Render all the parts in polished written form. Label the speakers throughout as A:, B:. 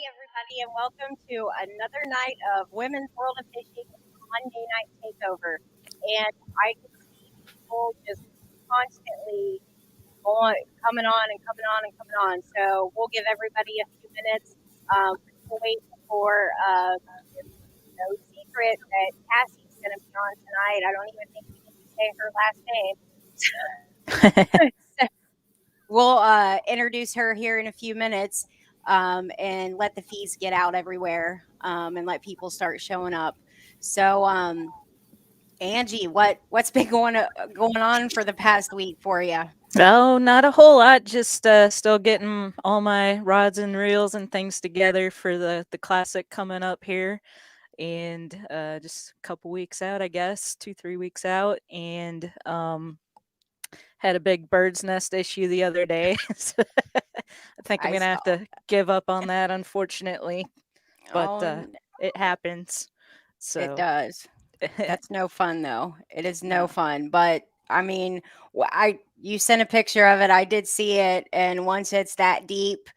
A: everybody, and welcome to another night of Women's World of Fishing Monday Night Takeover. And I can see people just constantly coming on and coming on and coming on. So we'll give everybody a few minutes. We'll wait for, it's no secret that Cassie's going to be on tonight. I don't even think we need to say her last name. We'll introduce her here in a few minutes and let the fees get out everywhere and let people start showing up. So, Angie, what's been going on for the past week for you?
B: Oh, not a whole lot. Just still getting all my rods and reels and things together for the classic coming up here, and just a couple weeks out, I guess, 2 3 weeks out, and had a big bird's nest issue the other day. So I think I'm
A: I
B: gonna
A: saw.
B: have to give up on that, unfortunately, but
A: Oh,
B: it happens.
A: it
B: So
A: does. That's no fun though. It is no
B: no,
A: fun. But I mean, I you sent a picture of it. I did see it, and once it's that deep,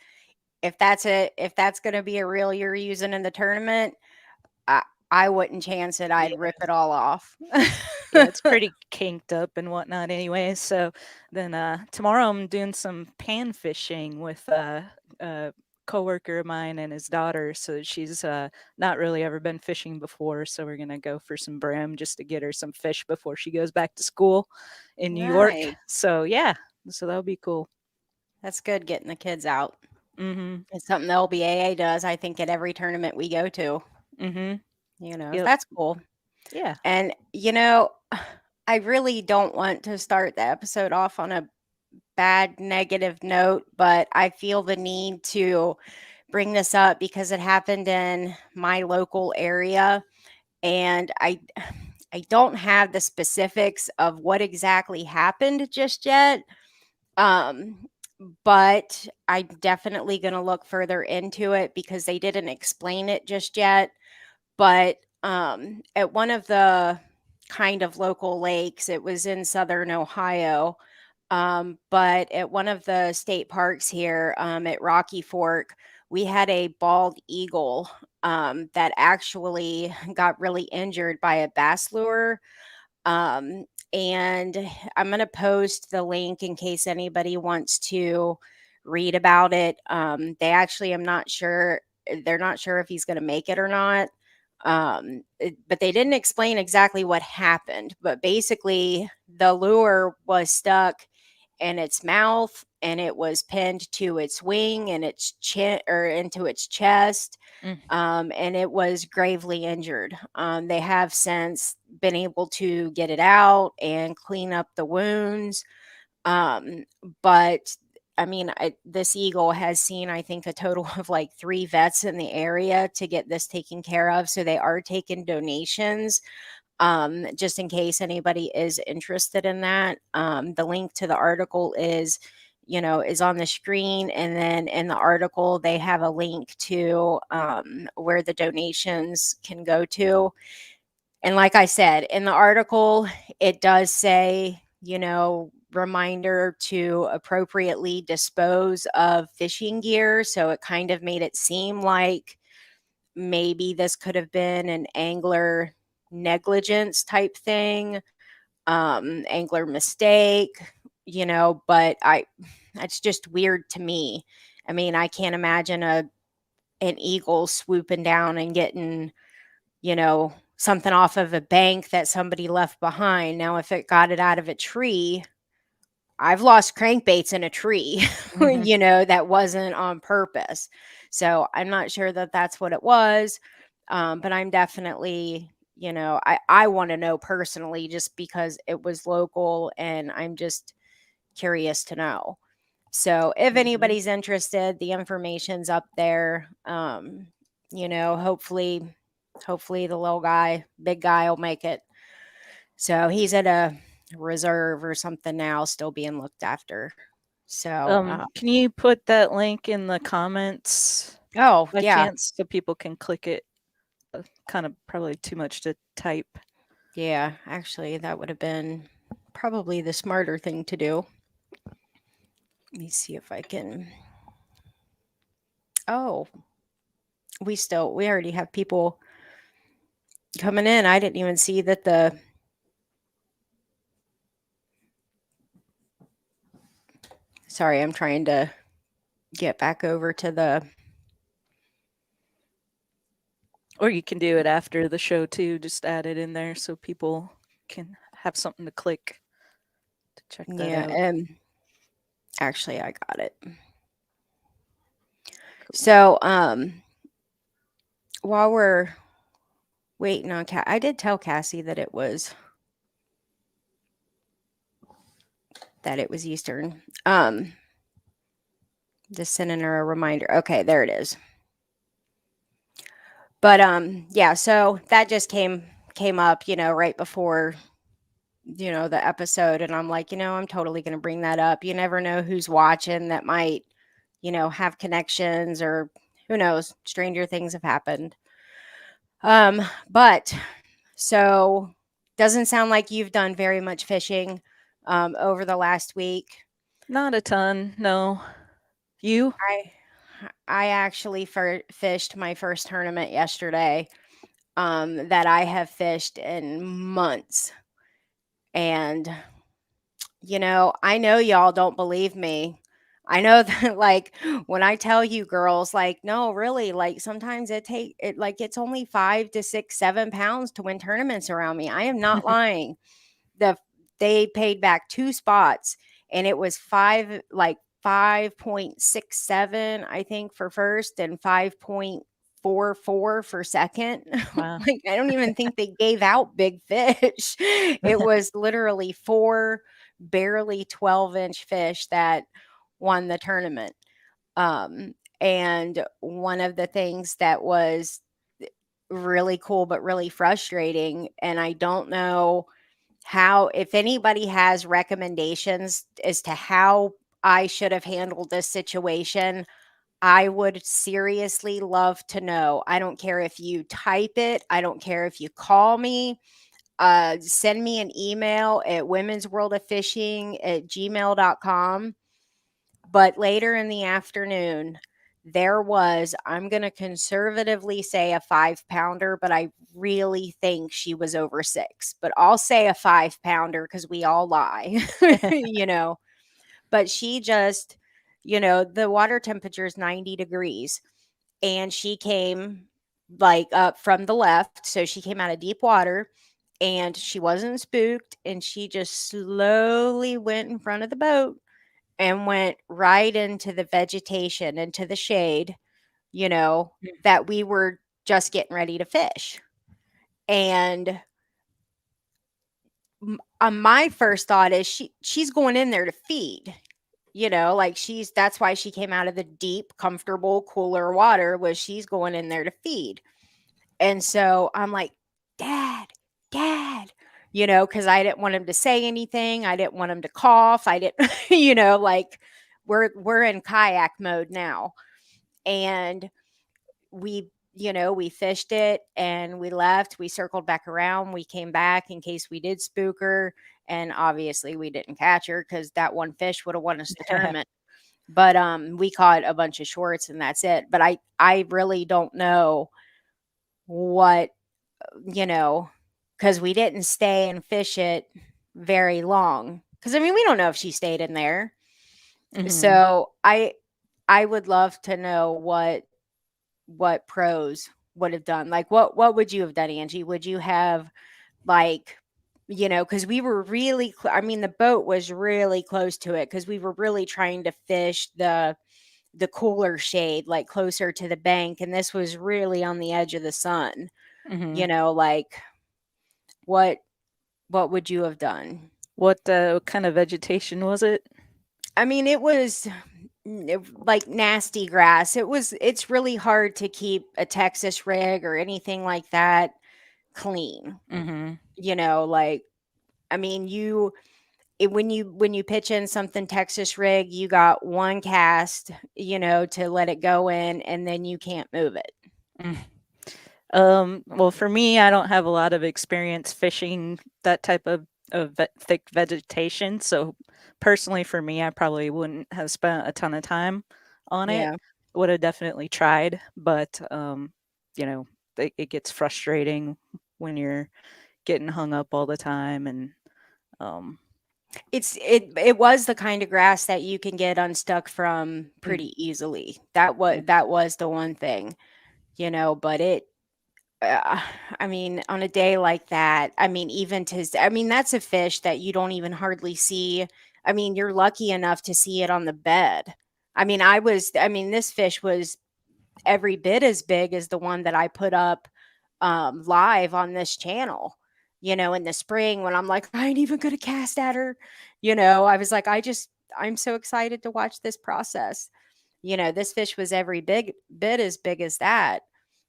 A: if that's going to be a reel you're using in the tournament, I I wouldn't chance it. I'd
B: yeah.
A: rip it all off.
B: Yeah, it's pretty kinked up and whatnot anyway. So then tomorrow I'm doing some pan fishing with a coworker of mine and his daughter. So she's not really ever been fishing before. So we're gonna go for some brim just to get her some fish before she goes back to school in New York.
A: Nice.
B: So yeah, so that'll be cool.
A: That's good getting the kids out.
B: Mm-hmm.
A: It's something the LBAA does, I think, at every tournament we go to.
B: Mm-hmm. Yep.
A: That's cool.
B: Yeah.
A: And, I really don't want to start the episode off on a bad negative note, but I feel the need to bring this up because it happened in my local area and I don't have the specifics of what exactly happened just yet. Um but I'm definitely going to look further into it because they didn't explain it just yet. But at one of the kind of local lakes, it was in southern Ohio. But at one of the state parks here at Rocky Fork, we had a bald eagle that actually got really injured by a bass lure. Um, and I'm going to post the link in case anybody wants to read about it. They actually, I'm not sure, they're not sure if he's going to make it or not. But they didn't explain exactly what happened. But basically, the lure was stuck in its mouth and it was pinned to its wing and its chin or into its chest,
B: Mm.
A: and it was gravely injured. They have since been able to get it out and clean up the wounds. Um, but I mean, this eagle has seen, I think, a total of like 3 vets in the area to get this taken care of. So they are taking donations just in case anybody is interested in that. The link to the article is on the screen, and then in the article they have a link to where the donations can go to. And like I said in the article, it does say, reminder to appropriately dispose of fishing gear. So it kind of made it seem like maybe this could have been an angler negligence type thing, angler mistake, but it's just weird to me. I mean, I can't imagine an eagle swooping down and getting, something off of a bank that somebody left behind. Now, if it got it out of a tree, I've lost crankbaits in a tree,
B: Hmm.
A: that wasn't on purpose. So I'm not sure that that's what it was. But I'm definitely, I want to know personally just because it was local and I'm just curious to know. So if
B: Hmm.
A: anybody's interested, the information's up there. Hopefully the little guy, big guy will make it. So he's at a reserve or something now, still being looked after. So,
B: Can you put that link in the comments
A: oh
B: by
A: yeah,
B: chance so people can click it? Kind of probably too much to type.
A: yeah. Actually, that would have been probably the smarter thing to do. Let me see if I can. Oh, we already have people coming in. I didn't even see that the sorry, I'm trying to get back over to the
B: Or you can do it after the show too. Just add it in there so people can have something to click to check that
A: yeah,
B: out.
A: actually I got it.
B: Cool.
A: So, while we're waiting on I did tell Cassie that it was Eastern. Just sending her a reminder. Okay, there it is. But yeah, so that just came up, right before, the episode, and I'm like, I'm totally going to bring that up. You never know who's watching that might, have connections, or who knows, stranger things have happened. But so doesn't sound like you've done very much fishing over the last week.
B: Not a ton, no. You?
A: I I actually fished my first tournament yesterday, that I have fished in months. And, I know y'all don't believe me. I know that, like, when I tell you girls, like, no, really, like, sometimes like, it's only 5 to 6, 7 pounds to win tournaments around me. I am not lying. the they paid back 2 spots, and it was 5.67, I think, for first, and 5.44 for second.
B: Wow.
A: Like, I don't even think they gave out big fish. It was literally 4 barely 12-inch fish that won the tournament. And one of the things that was really cool but really frustrating, and I don't know how, if anybody has recommendations as to how I should have handled this situation, I would seriously love to know. I don't care if you type it, I don't care if you call me, send me an email at womensworldofishing@gmail.com. But later in the afternoon, there was, I'm going to conservatively say, a 5 pounder, but I really think she was over 6. But I'll say a 5 pounder because we all lie, you know. But she just, the water temperature is 90 degrees. And she came like up from the left. So she came out of deep water, and she wasn't spooked. And she just slowly went in front of the boat and went right into the vegetation, into the shade, that we were just getting ready to fish. And my first thought is she's going in there to feed, like that's why she came out of the deep, comfortable, cooler water, was she's going in there to feed. And so I'm like, Dad, Dad, because I didn't want him to say anything. I didn't want him to cough. I didn't, like, we're in kayak mode now. And we fished it and we left. We circled back around. We came back in case we did spook her. And obviously we didn't catch her because that one fish would have won us the tournament. But we caught a bunch of shorts and that's it. But I really don't know what, because we didn't stay and fish it very long. Because I mean, we don't know if she stayed in there.
B: Mhm.
A: So I would love to know what pros would have done. Like, what would you have done, Angie? Would you have, like, because we were really, I mean, the boat was really close to it because we were really trying to fish the cooler shade, like closer to the bank, and this was really on the edge of the sun.
B: Mhm.
A: Like, what what would you have done?
B: What kind of vegetation was it?
A: I mean, it was like nasty grass. It's really hard to keep a Texas rig or anything like that clean.
B: Mhm.
A: Like, I mean, when you pitch in something Texas rig, you got one cast, to let it go in, and then you can't move it.
B: Mm. Well, for me, I don't have a lot of experience fishing that type of thick vegetation. So, personally, for me, I probably wouldn't have spent a ton of time on it.
A: Yeah.
B: would have definitely tried, but you know, it gets frustrating when you're getting hung up all the time, and um,
A: It was the kind of grass that you can get unstuck from
B: mm,
A: pretty easily.
B: yeah,
A: That was the one thing, but uh, I mean, on a day like that, I mean, I mean, that's a fish that you don't even hardly see. I mean, you're lucky enough to see it on the bed. I mean, this fish was every bit as big as the one that I put up live on this channel. In the spring when I'm like, I ain't even gonna cast at her. I was like, I'm so excited to watch this process. This fish was every big bit as big as that.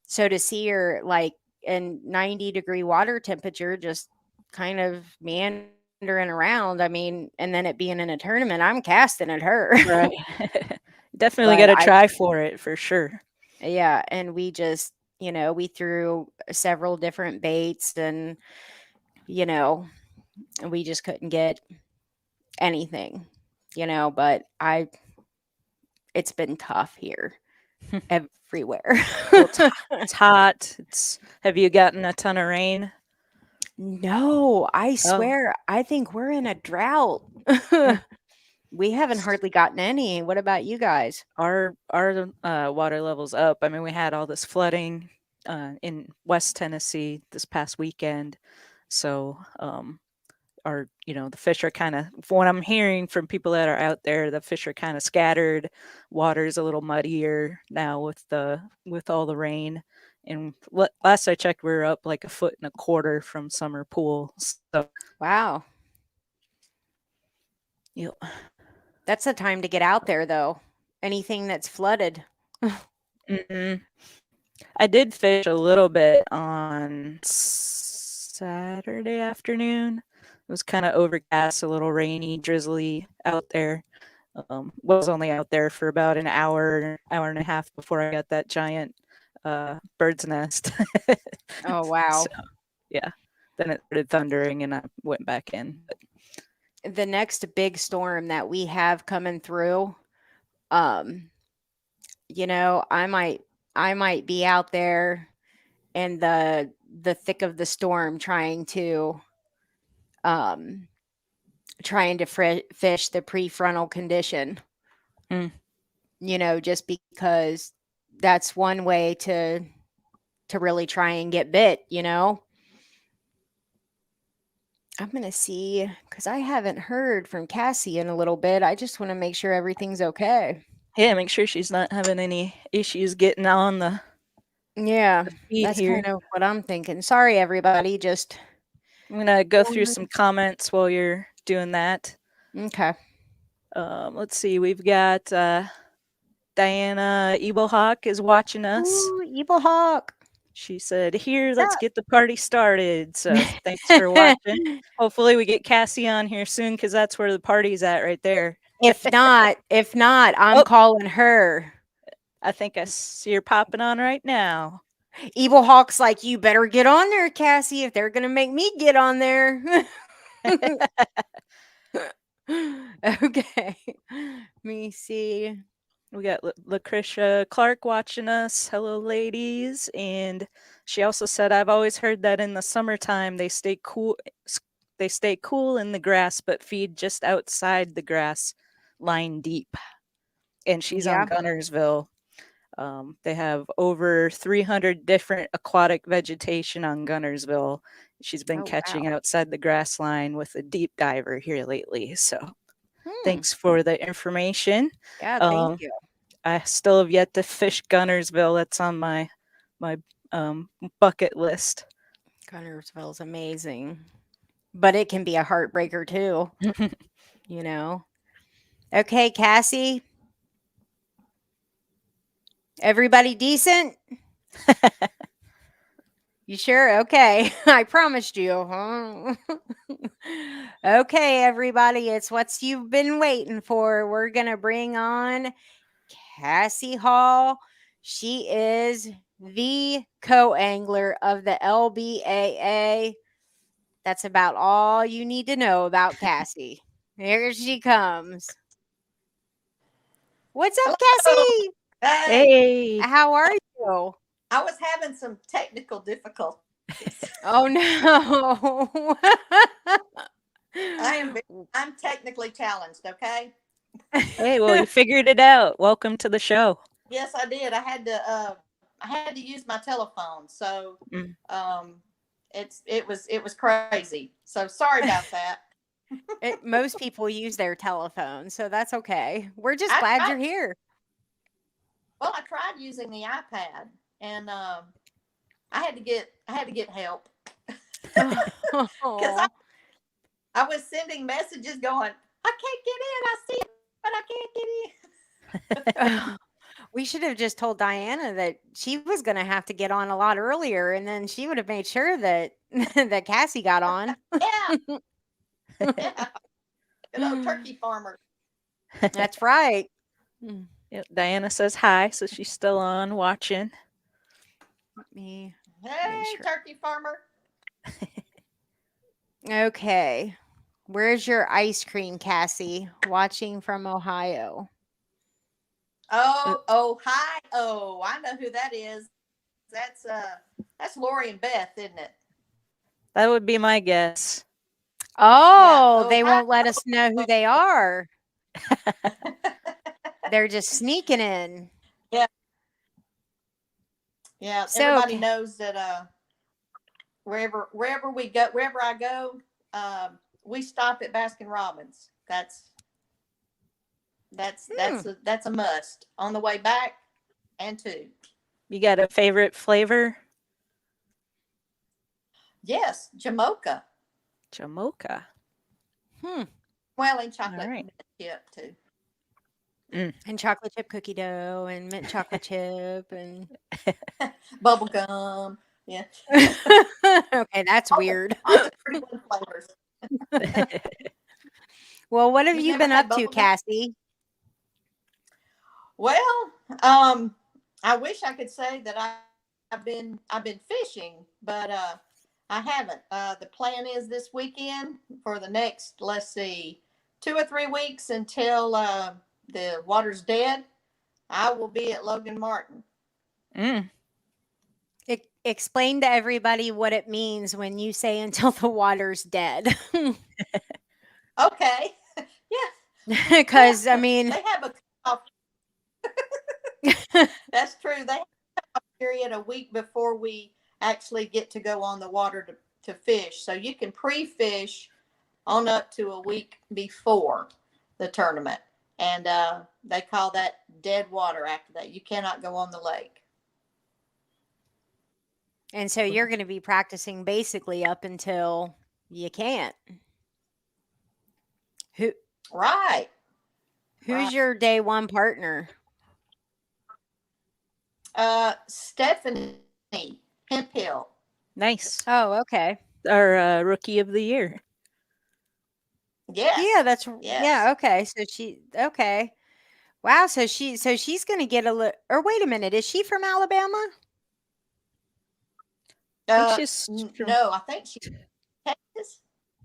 A: So to see her like in 90-degree water temperature, just kind of meandering around, I mean, and then it being in a tournament, I'm casting at her.
B: right. Definitely got
A: But
B: to
A: I,
B: try for it for sure.
A: yeah, and we just, we threw several different baits and, you know, we just couldn't get anything, but it's been tough here everywhere.
B: Well, it's hot. It's Have you gotten a ton of rain?
A: No, I
B: Oh,
A: swear, I think we're in a drought.
B: mm.
A: We haven't hardly gotten any. What about you guys?
B: Our water levels up. I mean, we had all this flooding in West Tennessee this past weekend, so our the fish are kind of, from what I'm hearing from people that are out there, the fish are kind of scattered. Water's a little muddier now with all the rain. And last I checked, we were up like 1.25 feet from summer pool. So
A: Wow.
B: you
A: That's the time to get out there, though. Anything that's flooded.
B: know, I did fish a little bit on Saturday afternoon. It was kind of overcast, a little rainy, drizzly out there. Was only out there for about an hour and a half before I got that giant bird's nest.
A: Oh, wow.
B: So yeah, then it started thundering and I went back in. But,
A: The next big storm that we have coming through, um, I might be out there in the thick of the storm um trying to fish the prefrontal condition,
B: mm,
A: just because that's one way to really try and get bit. I'm going to see cuz I haven't heard from Cassie in a little bit. I just want to make sure everything's okay.
B: yeah, make sure she's not having any issues getting on
A: Yeah,
B: the feed
A: that's
B: here.
A: kind of what I'm thinking. Sorry everybody, just
B: I'm gonna go through some comments while you're doing that.
A: okay.
B: Let's see, we've got Diana Eaglehawk is watching us.
A: Ooh, evil hawk.
B: She said, "Here, let's
A: Stop.
B: get the party started." So thanks for watching. Hopefully, we get Cassie on here soon because that's where the party's at right there.
A: If not, I'm
B: Oh,
A: calling her.
B: I think I see her popping on right now.
A: Evil Hawk's like, you better get on there, Cassie, if they're gonna make me get on there. Okay. Let me see.
B: We got Lucretia Clark watching us. Hello, ladies. And she also said, "I've always heard that in the summertime they stay cool. They stay cool in the grass, but feed just outside the grass line deep." And she's on
A: Yeah.
B: Gunnersville. They have over 300 different aquatic vegetation on Gunnersville. She's been
A: Oh
B: catching
A: wow.
B: outside the grass line with a deep diver here lately. So
A: Hmm.
B: thanks for the information.
A: Yeah, thank
B: Um,
A: you.
B: I still have yet to fish Gunnersville. That's on my bucket list.
A: Gunnersville's amazing. But it can be a heartbreaker too, you know. Okay, Cassie. Everybody decent? You sure? Okay. I promised you. Huh? Okay, everybody. It's what you've been waiting for. We're going to bring on Cassie Hall. She is the co-angler of the LBAA. That's about all you need to know about Cassie. Here she comes. What's up,
B: Hello.
A: Cassie?
C: Hey,
B: Hey.
A: How are you?
C: I was having some technical difficulties.
A: Oh no.
C: I am I'm technically challenged, okay?
B: Hey, well, you figured it out. Welcome to the show.
C: Yes, I did. I had to use my telephone. So
B: Mm.
C: um it was crazy. So sorry about that.
A: Most people use their telephone, so that's okay. We're just
C: I
A: glad
C: tried
A: you're here.
C: well, I tried using the iPad and I had to get help cuz
A: Oh.
C: I was sending messages going, I can't get in. I see it, but I can't get in.
A: We should have just told Diana that she was going to have to get on a lot earlier, and then she would have made sure that that Cassie got on.
C: Yeah, yeah. Good old turkey farmer.
A: That's right. Mm,
B: Yep, Diana says hi, so she's still on watching.
A: Let me make
C: Hey,
A: sure.
C: turkey farmer.
A: Okay. Where's your ice cream, Cassie? Watching from Ohio.
B: Uh,
C: Oh, hi. Oh, I know who that is. That's Lori and Beth, isn't it?
B: That would be my guess.
C: Yeah.
A: Oh,
C: Oh,
A: they
C: hi.
A: won't let us know who
C: Oh.
A: they are. They're just sneaking in.
C: Yeah, yeah.
A: So,
C: Everybody knows that wherever I go, we stop at Baskin Robbins. That's
A: hmm,
C: that's a, that's a must on the way back and to.
B: You got a favorite flavor?
C: Yes, Jamocha.
B: Jamocha.
A: hmm.
C: Well, and
B: All
C: chocolate
B: right.
C: chip too.
B: Mm.
A: And chocolate chip cookie dough and mint chocolate chip and
C: Bubble gum. Yeah.
A: okay, that's
C: All the
A: weird.
C: all the 31 flavors.
A: Well, what have
C: You've
A: you
C: never
A: been
C: had
A: up to,
C: bubble gum?
A: Cassie?
C: Well, um, I wish I could say that I've been fishing, but I haven't. The plan is this weekend for the next, let's see, 2 or 3 weeks until the water's dead. I will be at Logan Martin.
B: Mm.
A: Explain to everybody what it means when you say until the water's dead.
C: Okay. Yeah. Well,
A: Because, I mean,
C: they have a cutoff. That's true. They have a period a week before we actually get to go on the water to fish. So you can pre-fish on up to a week before the tournament. And they call that dead water after that. You cannot go on the lake.
A: and so you're going to be practicing basically up until you can't. Who
C: Right. Right.
A: who's your day one partner?
C: Stephanie Hempill.
B: Nice.
A: Oh, okay.
B: Our rookie of the year.
C: Yes.
A: Yeah, that's
C: Yes.
A: yeah, okay. So she okay. Wow, so she's going to get a little or wait a minute, is she from Alabama?
B: I think she's from
C: No, I think she's Texas.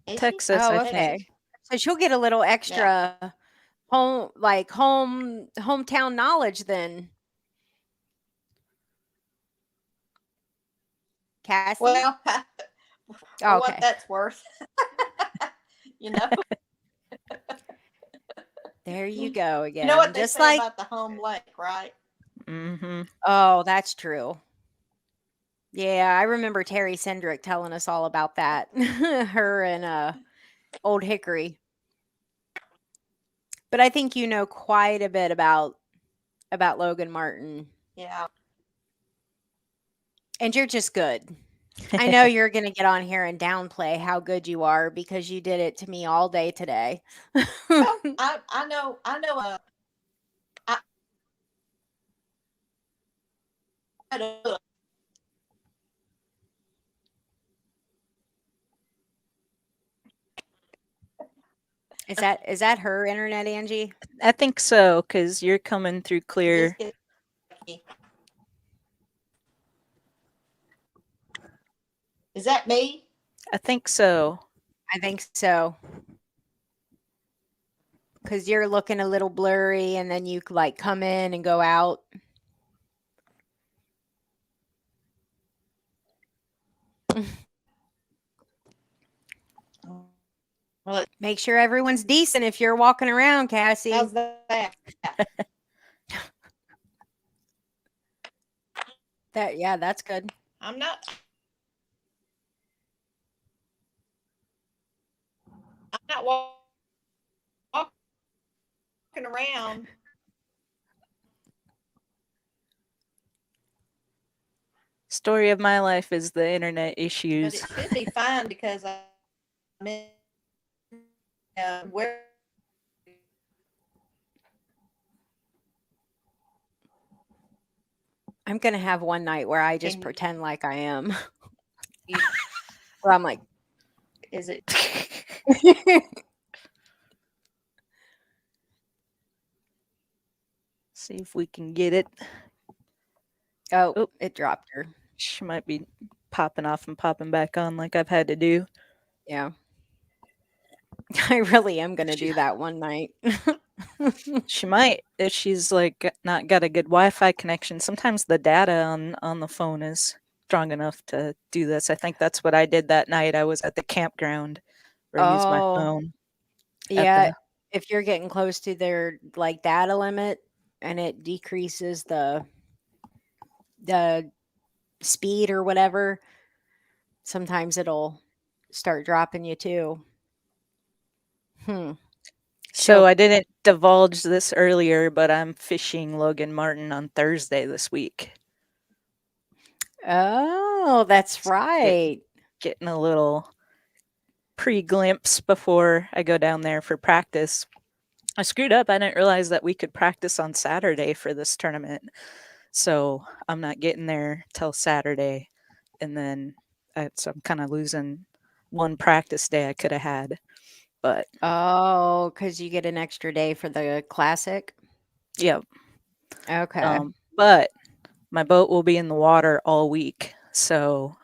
C: Is she?
B: Texas, I
A: Oh,
C: Texas.
B: think.
A: okay. So she'll get a little
C: Yeah.
A: extra hometown knowledge then, Cassie?
C: Well,
A: Oh,
C: for what
A: okay.
C: that's worth, you know.
A: There you go
C: You know what
A: again.
C: they
A: Just
C: say
A: like
C: about the home lake, right?
B: Mm-hmm.
A: oh, that's true. Yeah, I remember Terry Sendrick telling us all about that. Her and Old Hickory. But I think you know quite a bit about Logan Martin.
C: Yeah.
A: And you're just good. I know you're going to get on here and downplay how good you are because you did it to me all day today.
C: Well, I know. I
A: Is that her internet, Angie?
B: I think so, because you're coming through
C: it is
B: clear.
C: getting. Is that me?
B: I think so.
A: I think so. Because you're looking a little blurry and then you like come in and go out.
C: Well,
A: Make sure everyone's decent if you're walking around, Cassie.
C: how's that?
A: Yeah, that's good.
C: I'm not walking around,
B: Story of my life is the internet
C: but
B: issues.
C: it should be fine because I'm in where
A: I'm gonna have one night where I just
C: can
A: pretend like I am.
C: you
A: Where I'm like,
C: is it
B: See if we can get it.
A: oh,
B: Oh,
A: it dropped her.
B: she might be popping off and popping back on like I've had to do.
A: Yeah. I really am gonna
B: She,
A: do that one night.
B: she might if she's like not got a good Wi-Fi connection. Sometimes the data on the phone is strong enough to do this. I think that's what I did that night. I was at the campground where I used my
A: Oh,
B: phone at
A: yeah.
B: the.
A: If you're getting close to their like data limit and it decreases the speed or whatever, sometimes it'll start dropping you too. Hmm.
B: So
A: She'll
B: I didn't divulge this earlier, but I'm fishing Logan Martin on Thursday this week.
A: Oh, that's
B: Get,
A: right.
B: getting a little pre-glimpse before I go down there for practice. I screwed up. I didn't realize that we could practice on Saturday for this tournament. So I'm not getting there till Saturday. And then so I'm kind of losing one practice day I could have had. But
A: Oh, because you get an extra day for the classic?
B: yeah.
A: Okay.
B: But my boat will be in the water all week. So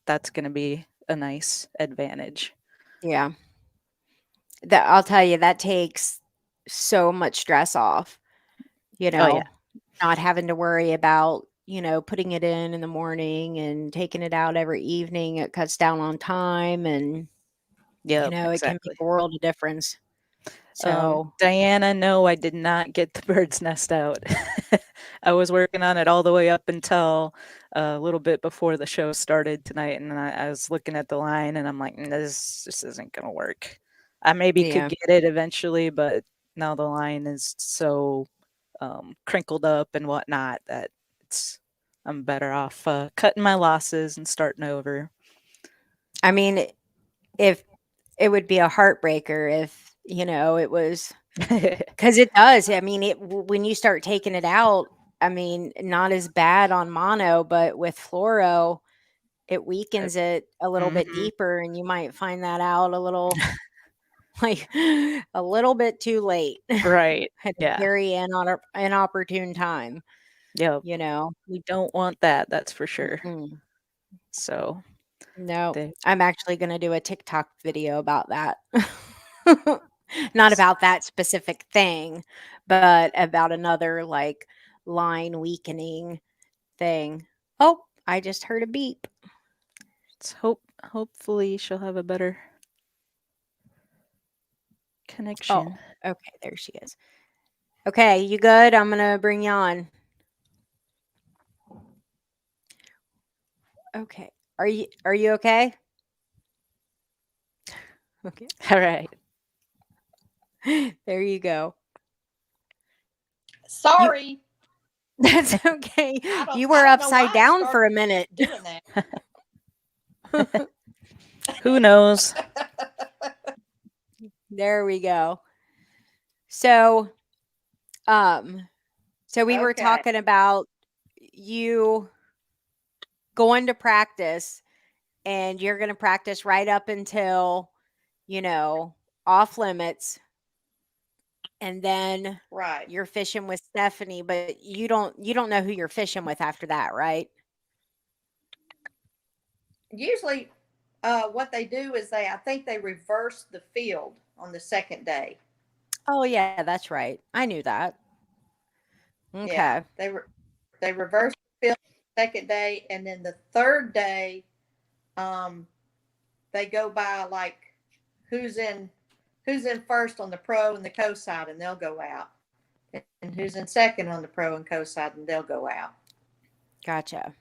B: that's going to be a nice advantage.
A: Yeah. That I'll tell you, that takes so much stress off, you
B: Oh, yeah.
A: know, not having to worry about, putting it in the morning and taking it out every evening. It cuts down on time and,
B: Yep,
A: it can make
B: exactly.
A: a world of difference. So,
B: Diana, no, I did not get the bird's nest out. I was working on it all the way up until a little bit before the show started tonight, and I was looking at the line, and I'm like, this just isn't gonna work. I maybe could
A: yeah.
B: get it eventually, but now the line is so crinkled up and whatnot that it's I'm better off cutting my losses and starting over.
A: I mean, if it would be a heartbreaker if, it was because it does. I mean, when you start taking it out, I mean, not as bad on mono, but with fluoro, it weakens it a little bit
B: Mhm.
A: deeper, and you might find that out a little like a little bit too late
B: Right.
A: at a
B: Yeah.
A: very inopportune time,
B: Yep.
A: you know.
B: We don't want that, that's for sure.
A: Mm-mm.
B: So
A: No,
B: they
A: I'm actually going to do a TikTok video about that. Not
B: s-
A: about that specific thing, but about another like line weakening thing. Oh, I just heard a beep.
B: let's hopefully she'll have a better
A: Oh,
B: connection.
A: okay, there she is. Okay, you good? I'm going to bring you on. Okay. Are you okay? Okay.
B: All right.
A: There you go. You
C: sorry.
A: That's okay. You
C: I
A: were
C: don't know
A: upside
C: why it
A: down
C: started
A: for a minute.
C: doing that.
B: Who knows?
A: There we go. So, um so we were
C: Okay.
A: talking about you going to practice, and you're going to practice right up until, you know, off limits, and then
C: Right.
A: you're fishing with Stephanie, but you don't know who you're fishing with after that, right?
C: Usually, what they do is I think they reverse the field on the second day.
A: Oh yeah, that's right. I knew that.
C: Yeah,
A: Okay.
C: they reverse the field the second day, and then the third day um, they go by like who's in who's in first on the pro and the co side, and they'll go out, and who's in second on the pro and co side, and they'll go out.
A: Gotcha.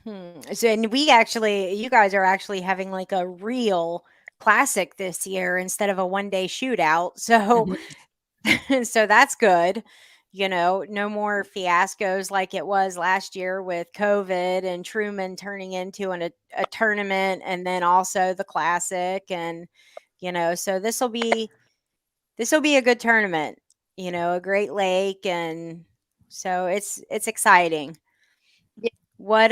A: So, and we actually, you guys are actually having like a real classic this year instead of a 1 day shootout. So, so that's good. You know, no more fiascos like it was last year with COVID and Truman turning into a tournament and then also the classic. And, you know, so this will be a good tournament, you know, a great lake. And so it's exciting.
C: Yeah.
A: What,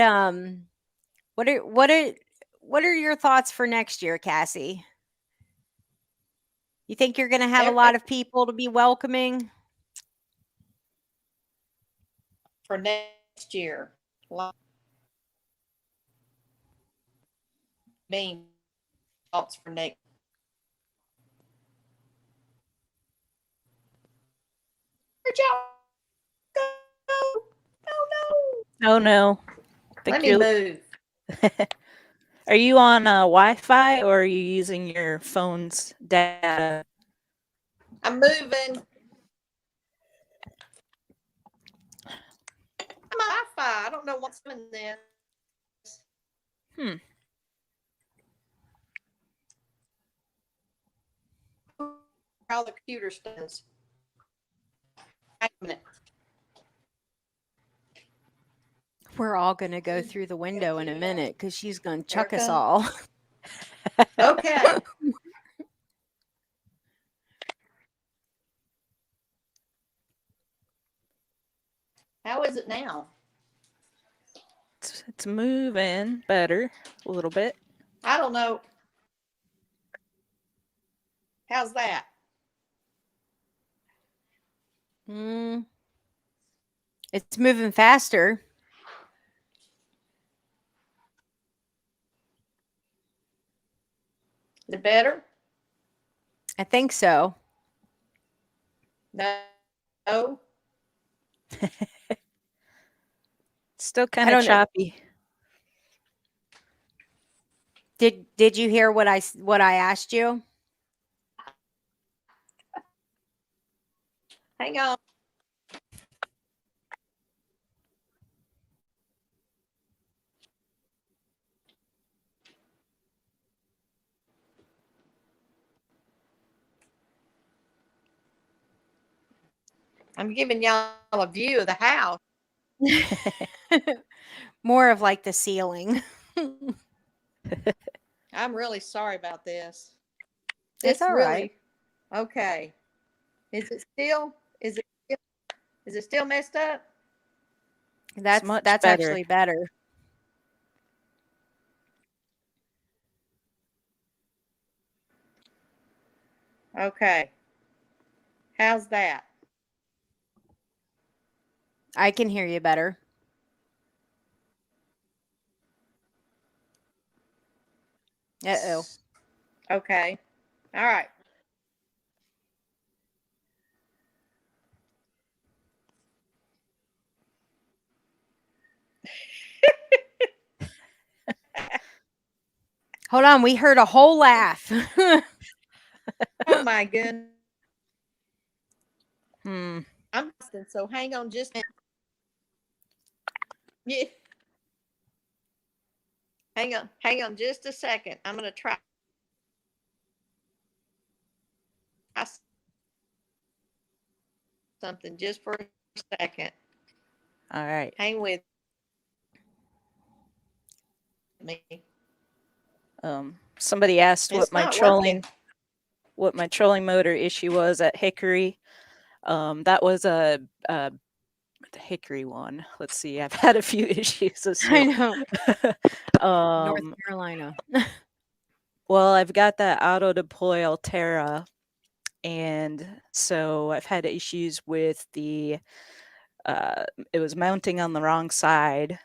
A: what are, what are, what are your thoughts for next year, Cassie? You think you're going to have a
C: Every,
A: lot of people to be welcoming?
C: for next year, being thoughts for next. Where'd y'all go? Oh no!
B: Oh no.
C: Let
B: Think
C: me
B: you're
C: move.
B: Are you on Wi-Fi or are you using your phone's data?
C: I'm moving. I'm on Wi-Fi. I don't know what's in this.
B: Hmm.
C: All the computer stuff. Wait a minute.
A: We're all going to go through the window in a minute because she's going to chuck us
C: Erica.
A: all.
C: Okay. How is it now?
B: It's moving better a little bit.
C: I don't know. How's that?
A: Mm, it's moving faster.
C: Is it better?
A: I think so.
C: No. No.
B: Still kind
A: I
B: of
A: don't know.
B: choppy.
A: Did you hear what I asked you?
C: Hang on. I'm giving y'all a view of the house.
A: More of like the ceiling.
C: I'm really sorry about this.
A: It's
C: This
A: all right.
C: really okay. Is it still? Is it still messed up?
B: It's
A: That's
B: much
A: that's
B: better.
A: actually better.
C: Okay. How's that?
A: I can hear you better. Uh-oh.
C: Okay. All right.
A: Hold on, we heard a whole laugh.
C: Oh my goodness.
B: Hmm.
C: I'm so hang on just a minute. Yeah. Hang on just a second. I'm gonna try something just for a second.
B: All right.
C: Hang with me.
B: Somebody asked
C: It's not working.
B: what my trolling motor issue was at Hickory. That was a the Hickory one. Let's see. I've had a few issues this
A: I
B: year.
A: know. North
B: um,
A: Carolina.
B: well, I've got that auto deploy Altera, and so I've had issues with it was mounting on the wrong side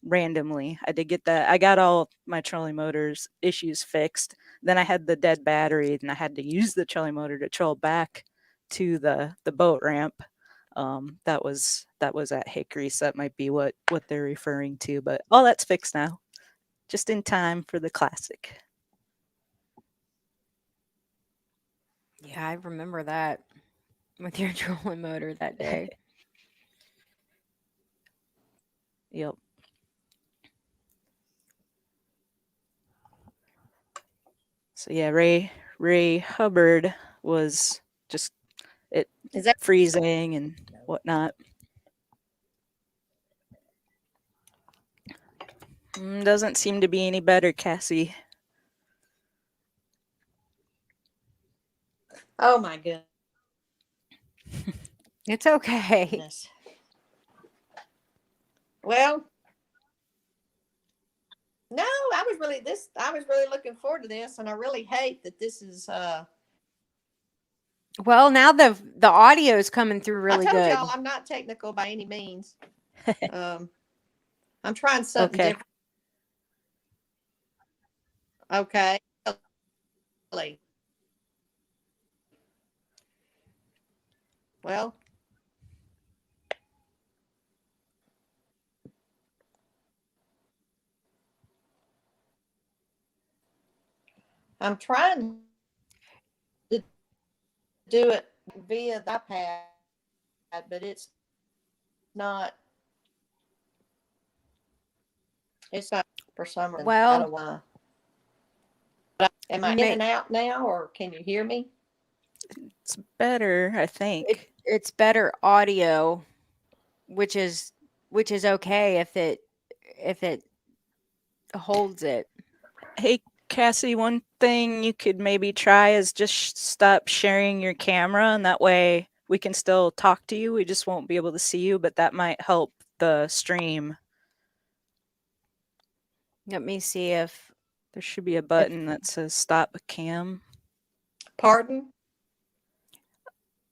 B: randomly. I did get that. I got all my trolling motors issues fixed. Then I had the dead battery, and I had to use the trolling motor to troll back to the boat ramp. That was at Hickory, so that might be what they're referring to. But all that's fixed now. just in time for the classic.
A: Yeah, I remember that with your trolling motor that day.
B: Yep. So yeah, Ray Hubbard was just it
C: Is that
B: freezing and whatnot. Doesn't seem to be any better, Cassie.
C: oh my
A: It's okay.
C: goodness. Well, no, I was really looking forward to this, and I really hate that this is
A: Well, now the audio is coming through
C: I
A: really
C: told y'all
A: good.
C: I'm not technical by any means. Um I'm trying something
B: Okay.
C: different. Okay. Really. Well, I'm trying to do it via the iPad, but not it's not for some reason. I
A: Well,
C: don't know why. Am I in
A: ma-
C: and out now, or can you hear me?
B: It's better, I think.
A: it's better audio, which is okay if it holds it.
B: Hey, Cassie, one thing you could maybe try is just stop sharing your camera, and that way we can still talk to you. We just won't be able to see you, but that might help the stream.
A: Let me see if
B: There should be a button that says stop cam.
C: Pardon?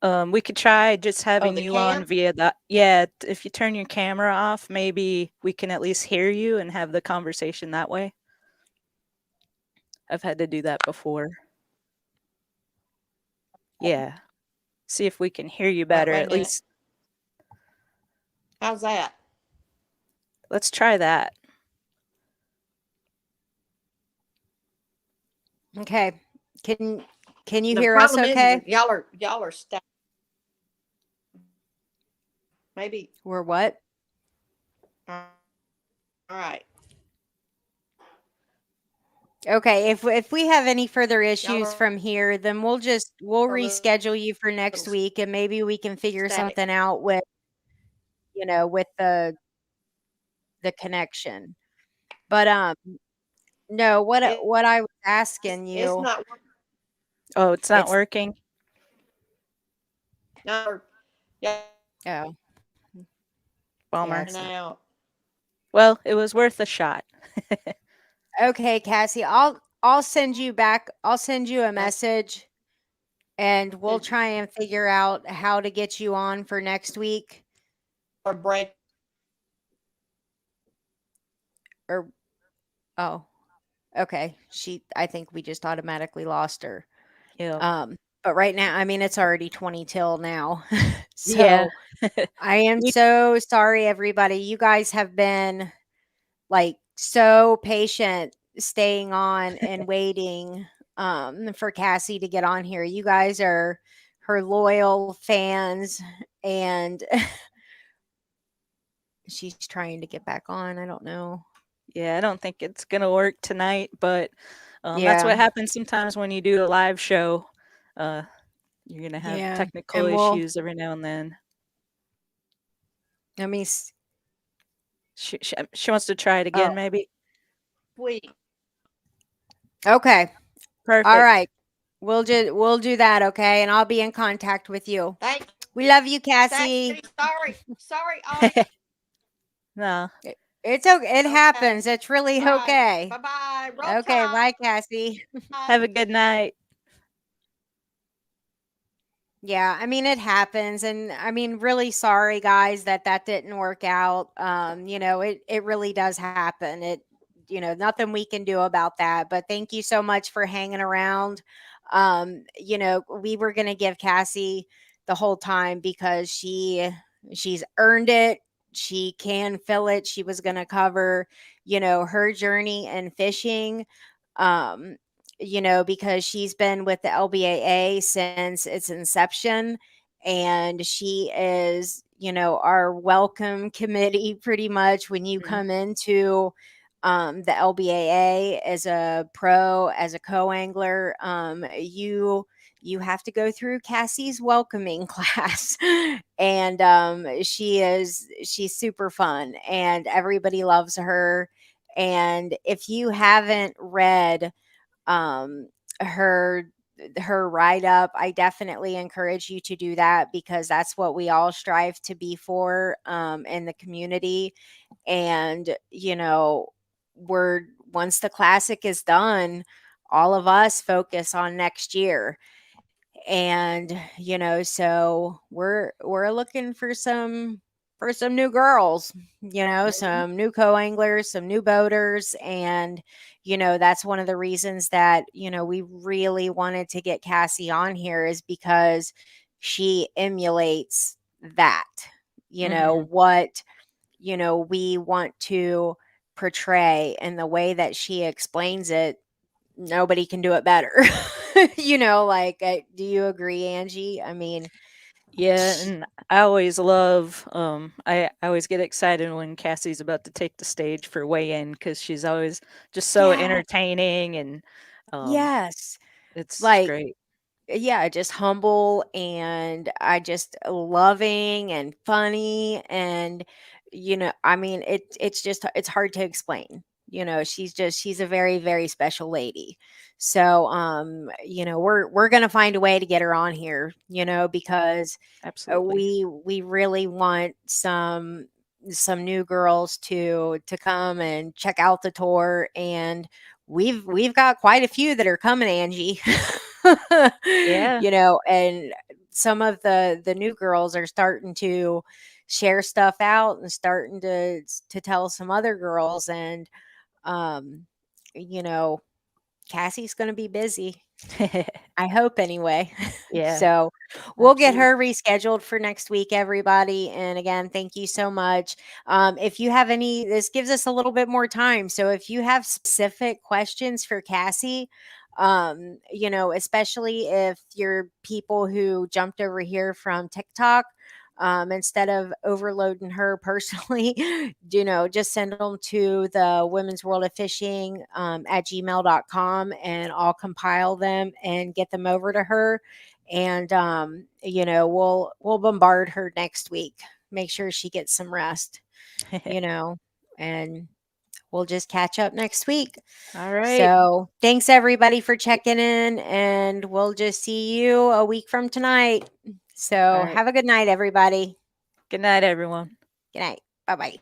B: We could try just having
C: the
B: you on
C: cam?
B: via that. Yeah, if you turn your camera off, maybe we can at least hear you and have the conversation that way. I've had to do that before. Yeah. See if we can hear you
C: All right,
B: better.
C: wait a
B: At
C: minute.
B: least
C: How's that?
B: let's try that.
A: okay. Can you
C: The
A: hear us
C: problem is
A: okay?
C: that y'all are stacked. Maybe.
A: We're what?
C: All right.
A: Okay, if we have any further
C: Y'all
A: issues
C: are
A: from here, then we'll
C: a
A: reschedule you for next
C: little
A: week and maybe we can figure
C: static.
A: something out with, with the connection. But no, what I was asking
C: It's
A: you,
C: not
B: Oh, it's not
A: it's
B: working.
C: no. Y'all
A: oh, yeah,
B: Bummer.
A: it's not.
C: out.
B: Well, it was worth a shot.
A: Okay, Cassie, I'll send you a
C: I
A: message and we'll
C: said
A: try and figure out how to get you on for next week
C: or break.
A: or oh, okay. I think we just automatically lost her.
B: Yep.
A: But right now, I mean, it's already 20 till now.
B: Yeah.
A: So I am
B: We
A: so sorry, everybody. You guys have been like so patient staying on and waiting for Cassie to get on here. You guys are her loyal fans and she's trying to get back on. I don't know.
B: yeah, I don't think it's gonna work tonight, but that's what
A: Yeah.
B: happens sometimes when you do a live show. Uh, you're gonna have
A: Yeah.
B: technical
A: And we'll
B: issues every now and then.
A: let me
B: She wants to try it
A: oh,
B: again, maybe.
C: Week.
A: okay. All
B: Perfect.
A: right. We'll do that, okay? And I'll be in contact with you.
C: Thank
A: We love you,
C: thank
A: Cassie.
C: sorry, audience.
B: No.
A: It's okay. It
C: Okay.
A: happens. It's really
C: All right.
A: okay.
C: Bye bye. Roll
A: Okay, bye,
C: tide.
A: Cassie.
B: Have a good night.
A: Yeah, I mean it happens, and I mean really sorry, guys, that didn't work out. It really does happen. Nothing we can do about that. But thank you so much for hanging around. We were gonna give Cassie the whole time because she's earned it. she can fill it. She was going to cover, her journey in fishing, um, because she's been with the LBAA since its inception. And she is, our welcome committee pretty much when you
B: Mhm.
A: come into the LBAA as a pro, as a co-angler. You have to go through Cassie's welcoming class. And she's super fun and everybody loves her. And if you haven't read um her her write up, I definitely encourage you to do that, because that's what we all strive to be for in the community. And we're once the classic is done, all of us focus on next year. And so we're looking for some new girls,
B: Mhm.
A: some new co-anglers, some new boaters. And that's one of the reasons that we really wanted to get Cassie on here, is because she emulates that,
B: Mhm.
A: what we want to portray, and the way that she explains it, nobody can do it better. Do you agree, Angie? I mean,
B: Yeah, and I always love I always get excited when Cassie's about to take the stage for weigh-in because she's always just so
A: yeah,
B: entertaining and um
A: yes.
B: it's
A: Like,
B: great.
A: yeah, just humble, and I just loving and funny. And I mean, it's just it's hard to explain. She's a very, very special lady. So we're going to find a way to get her on here, because
B: Absolutely.
A: we really want some new girls to come and check out the tour. And we've got quite a few that are coming, Angie.
B: Yeah.
A: And some of the new girls are starting to share stuff out and starting to tell some other girls. And um you know Cassie's going to be busy, I hope, anyway.
B: Yeah,
A: So we'll get
B: absolutely.
A: her rescheduled for next week, everybody. And again, thank you so much. If you have this gives us a little bit more time. So if you have specific questions for Cassie, especially if you're people who jumped over here from TikTok, instead of overloading her personally, just send them to the Women's World of Fishing at gmail.com, and I'll compile them and get them over to her. And we'll bombard her next week. Make sure she gets some rest, you know, and we'll just catch up next week.
B: All right.
A: So thanks everybody for checking in, and we'll just see you a week from tonight.
B: All
A: So
B: right.
A: have a good night, everybody.
B: Good night, everyone.
A: Good night. Bye bye.